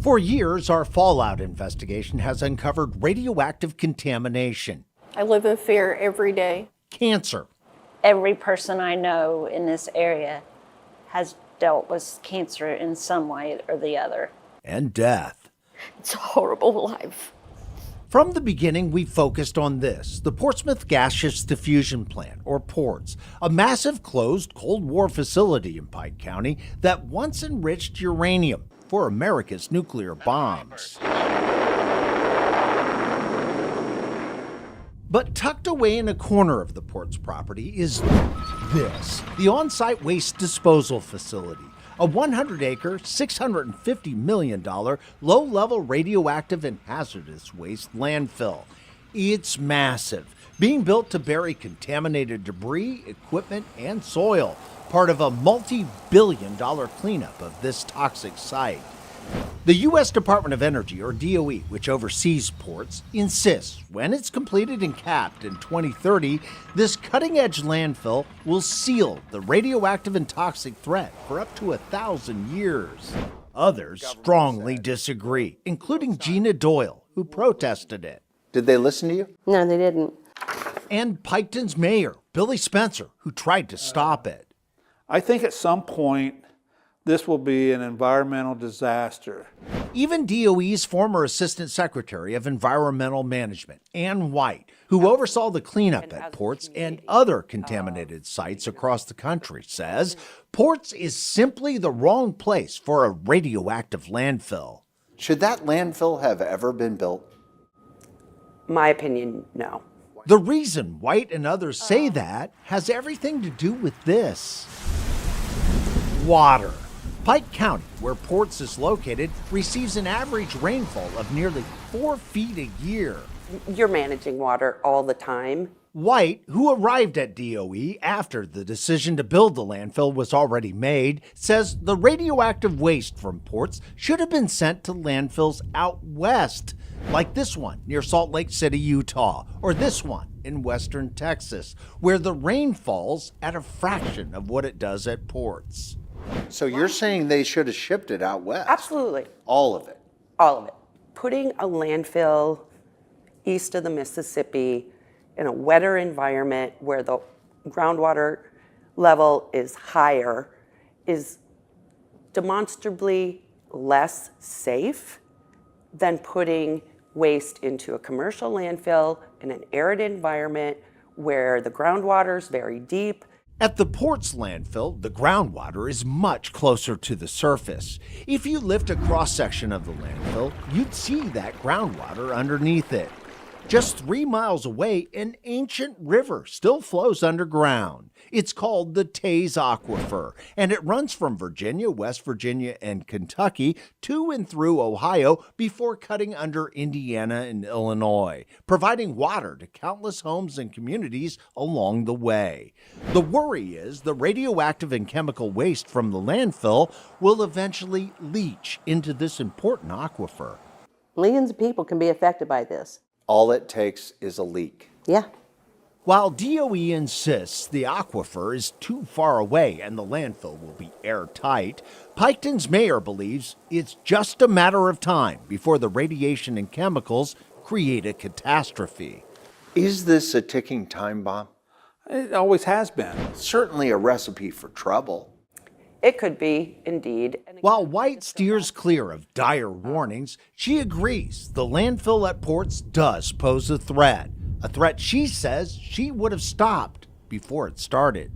For years, our fallout investigation has uncovered radioactive contamination. I live in fear every day. Cancer. Every person I know in this area has dealt with cancer in some way or the other. And death. It's a horrible life. From the beginning, we focused on this, the Portsmouth Gaseous Diffusion Plant, or PORTS, a massive closed Cold War facility in Pike County that once enriched uranium for America's nuclear bombs. But tucked away in a corner of the Ports property is this, the on-site waste disposal facility, a 100-acre, $650 million low-level radioactive and hazardous waste landfill. It's massive, being built to bury contaminated debris, equipment, and soil, part of a multi-billion-dollar cleanup of this toxic site. The U.S. Department of Energy, or DOE, which oversees ports, insists when it's completed and capped in 2030, this cutting-edge landfill will seal the radioactive and toxic threat for up to 1,000 years. Others strongly disagree, including Gina Doyle, who protested it. Did they listen to you? No, they didn't. And Piketon's mayor, Billy Spencer, who tried to stop it. I think at some point, this will be an environmental disaster. Even DOE's former Assistant Secretary of Environmental Management, Ann White, who oversaw the cleanup at Ports and other contaminated sites across the country, says Ports is simply the wrong place for a radioactive landfill. Should that landfill have ever been built? My opinion, no. The reason White and others say that has everything to do with this. Water. Pike County, where Ports is located, receives an average rainfall of nearly 4 feet a year. You're managing water all the time. White, who arrived at DOE after the decision to build the landfill was already made, says the radioactive waste from Ports should have been sent to landfills out west, like this one near Salt Lake City, Utah, or this one in western Texas, where the rain falls at a fraction of what it does at Ports. So you're saying they should have shipped it out west? Absolutely. All of it? All of it. Putting a landfill east of the Mississippi in a wetter environment where the groundwater level is higher is demonstrably less safe than putting waste into a commercial landfill in an arid environment where the groundwater is very deep. At the Ports landfill, the groundwater is much closer to the surface. If you lift a cross-section of the landfill, you'd see that groundwater underneath it. Just 3 miles away, an ancient river still flows underground. It's called the Taze Aquifer, and it runs from Virginia, West Virginia, and Kentucky to and through Ohio before cutting under Indiana and Illinois, providing water to countless homes and communities along the way. The worry is the radioactive and chemical waste from the landfill will eventually leach into this important aquifer. Millions of people can be affected by this. All it takes is a leak. Yeah. While DOE insists the aquifer is too far away and the landfill will be airtight, Piketon's mayor believes it's just a matter of time before the radiation and chemicals create a catastrophe. Is this a ticking time bomb? It always has been. Certainly a recipe for trouble. It could be, indeed. While White steers clear of dire warnings, she agrees the landfill at Ports does pose a threat she says she would have stopped before it started.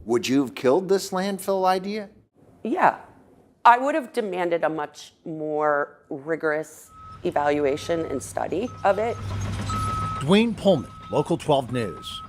Would you have killed this landfill idea? Yeah. I would have demanded a much more rigorous evaluation and study of it. Dwayne Pullman, Local 12 News.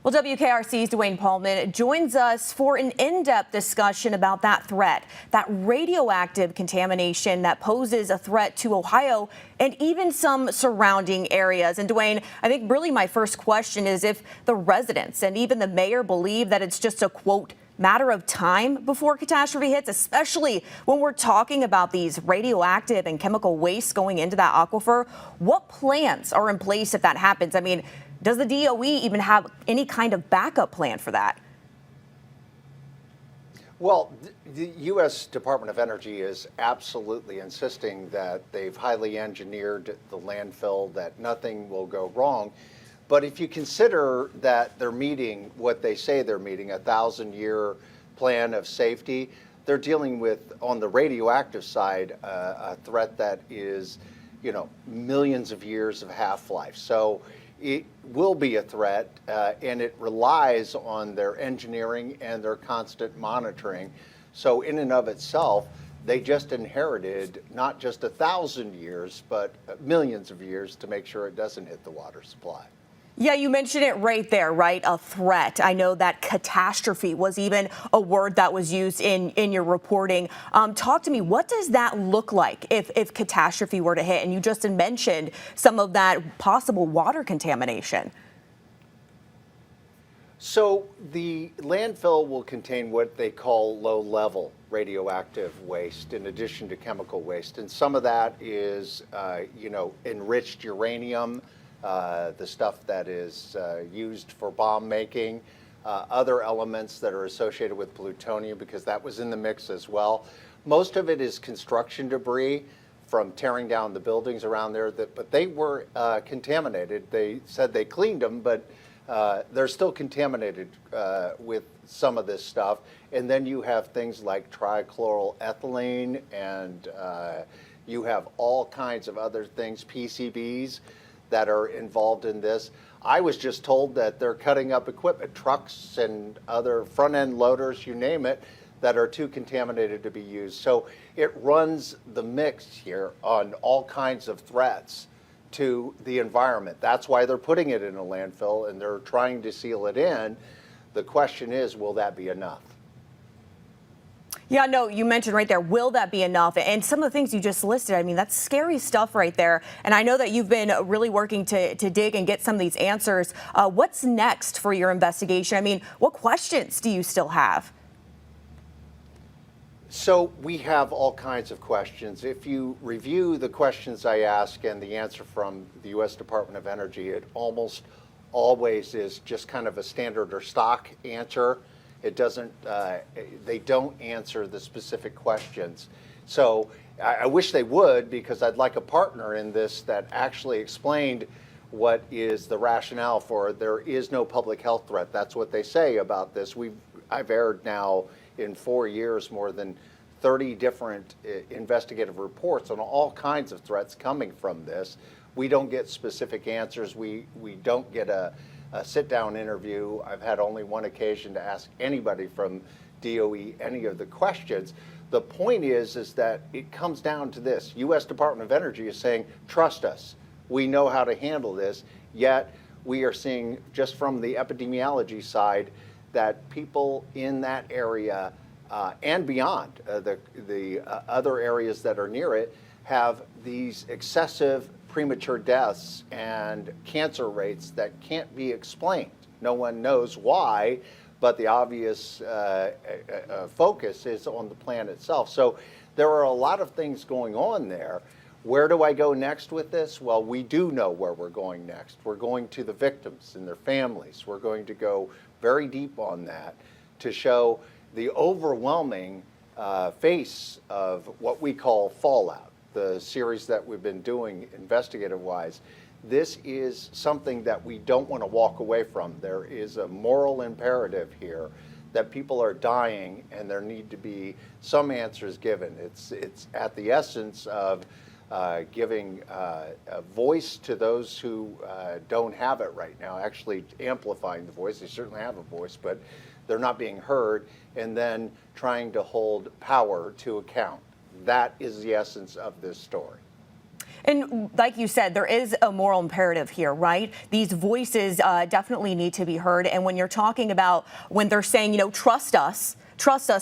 Well, WKRC's Dwayne Pullman joins us for an in-depth discussion about that threat, that radioactive contamination that poses a threat to Ohio and even some surrounding areas. And Dwayne, I think really my first question is if the residents and even the mayor believe that it's just a, quote, matter of time before catastrophe hits, especially when we're talking about these radioactive and chemical wastes going into that aquifer. What plans are in place if that happens? I mean, does the DOE even have any kind of backup plan for that? Well, the U.S. Department of Energy is absolutely insisting that they've highly engineered the landfill, that nothing will go wrong. But if you consider that they're meeting what they say they're meeting, a 1,000-year plan of safety, they're dealing with, on the radioactive side, a threat that is, millions of years of half-life. So it will be a threat, and it relies on their engineering and their constant monitoring. So in and of itself, they just inherited not just 1,000 years, but millions of years to make sure it doesn't hit the water supply. Yeah, you mentioned it right there, right? A threat. I know that catastrophe was even a word that was used in your reporting. Talk to me, what does that look like if catastrophe were to hit? And you just mentioned some of that possible water contamination. So the landfill will contain what they call low-level radioactive waste in addition to chemical waste. And some of that is, enriched uranium, the stuff that is used for bomb making, other elements that are associated with plutonium, because that was in the mix as well. Most of it is construction debris from tearing down the buildings around there, but they were contaminated. They said they cleaned them, but they're still contaminated with some of this stuff. And then you have things like trichloroethylene, and you have all kinds of other things, PCBs, that are involved in this. I was just told that they're cutting up equipment, trucks and other front-end loaders, you name it, that are too contaminated to be used. So it runs the mix here on all kinds of threats to the environment. That's why they're putting it in a landfill and they're trying to seal it in. The question is, will that be enough? Yeah, no, you mentioned right there, will that be enough? And some of the things you just listed, I mean, that's scary stuff right there. And I know that you've been really working to dig and get some of these answers. What's next for your investigation? I mean, what questions do you still have? So we have all kinds of questions. If you review the questions I ask and the answer from the U.S. Department of Energy, it almost always is just kind of a standard or stock answer. It doesn't, they don't answer the specific questions. So I wish they would, because I'd like a partner in this that actually explained what is the rationale for there is no public health threat. That's what they say about this. I've aired now in 4 years more than 30 different investigative reports on all kinds of threats coming from this. We don't get specific answers. We don't get a sit-down interview. I've had only one occasion to ask anybody from DOE any of the questions. The point is that it comes down to this. U.S. Department of Energy is saying, trust us. We know how to handle this. Yet we are seeing, just from the epidemiology side, that people in that area and beyond, the other areas that are near it, have these excessive premature deaths and cancer rates that can't be explained. No one knows why, but the obvious focus is on the plant itself. So there are a lot of things going on there. Where do I go next with this? Well, we do know where we're going next. We're going to the victims and their families. We're going to go very deep on that to show the overwhelming face of what we call fallout. The series that we've been doing investigative-wise, this is something that we don't want to walk away from. There is a moral imperative here that people are dying and there need to be some answers given. It's at the essence of giving a voice to those who don't have it right now, actually amplifying the voice. They certainly have a voice, but they're not being heard, and then trying to hold power to account. That is the essence of this story. And like you said, there is a moral imperative here, right? These voices definitely need to be heard. And when you're talking about when they're saying, trust us,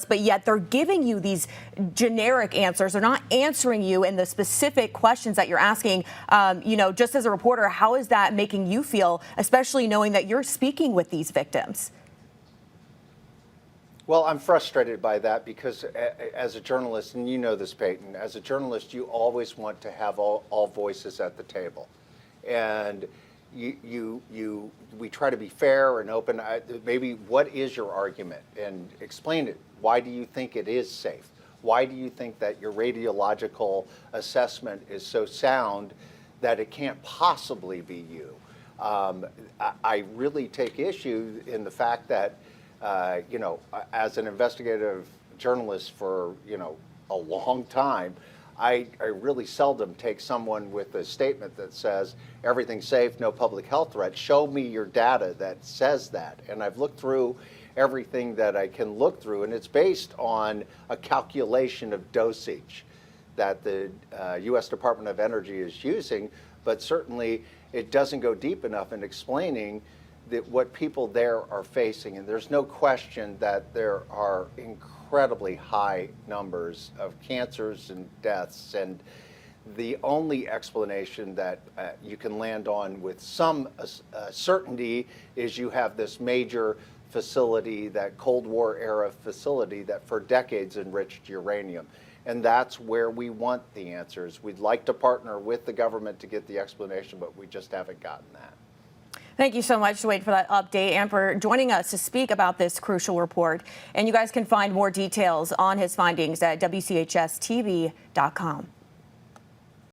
but yet they're giving you these generic answers. They're not answering you in the specific questions that you're asking. Just as a reporter, how is that making you feel, especially knowing that you're speaking with these victims? Well, I'm frustrated by that because as a journalist, and you know this, Peyton, as a journalist, you always want to have all voices at the table. And we try to be fair and open. Maybe what is your argument, and explain it. Why do you think it is safe? Why do you think that your radiological assessment is so sound that it can't possibly be you? I really take issue in the fact that, as an investigative journalist for, a long time, I really seldom take someone with a statement that says everything's safe, no public health threat. Show me your data that says that. And I've looked through everything that I can look through, and it's based on a calculation of dosage that the U.S. Department of Energy is using, but certainly it doesn't go deep enough in explaining that what people there are facing. And there's no question that there are incredibly high numbers of cancers and deaths, and the only explanation that you can land on with some certainty is you have this major facility, that Cold War era facility that for decades enriched uranium. And that's where we want the answers. We'd like to partner with the government to get the explanation, but we just haven't gotten that. Thank you so much, Wade, for that update and for joining us to speak about this crucial report. And you guys can find more details on his findings at WCHSTV.com.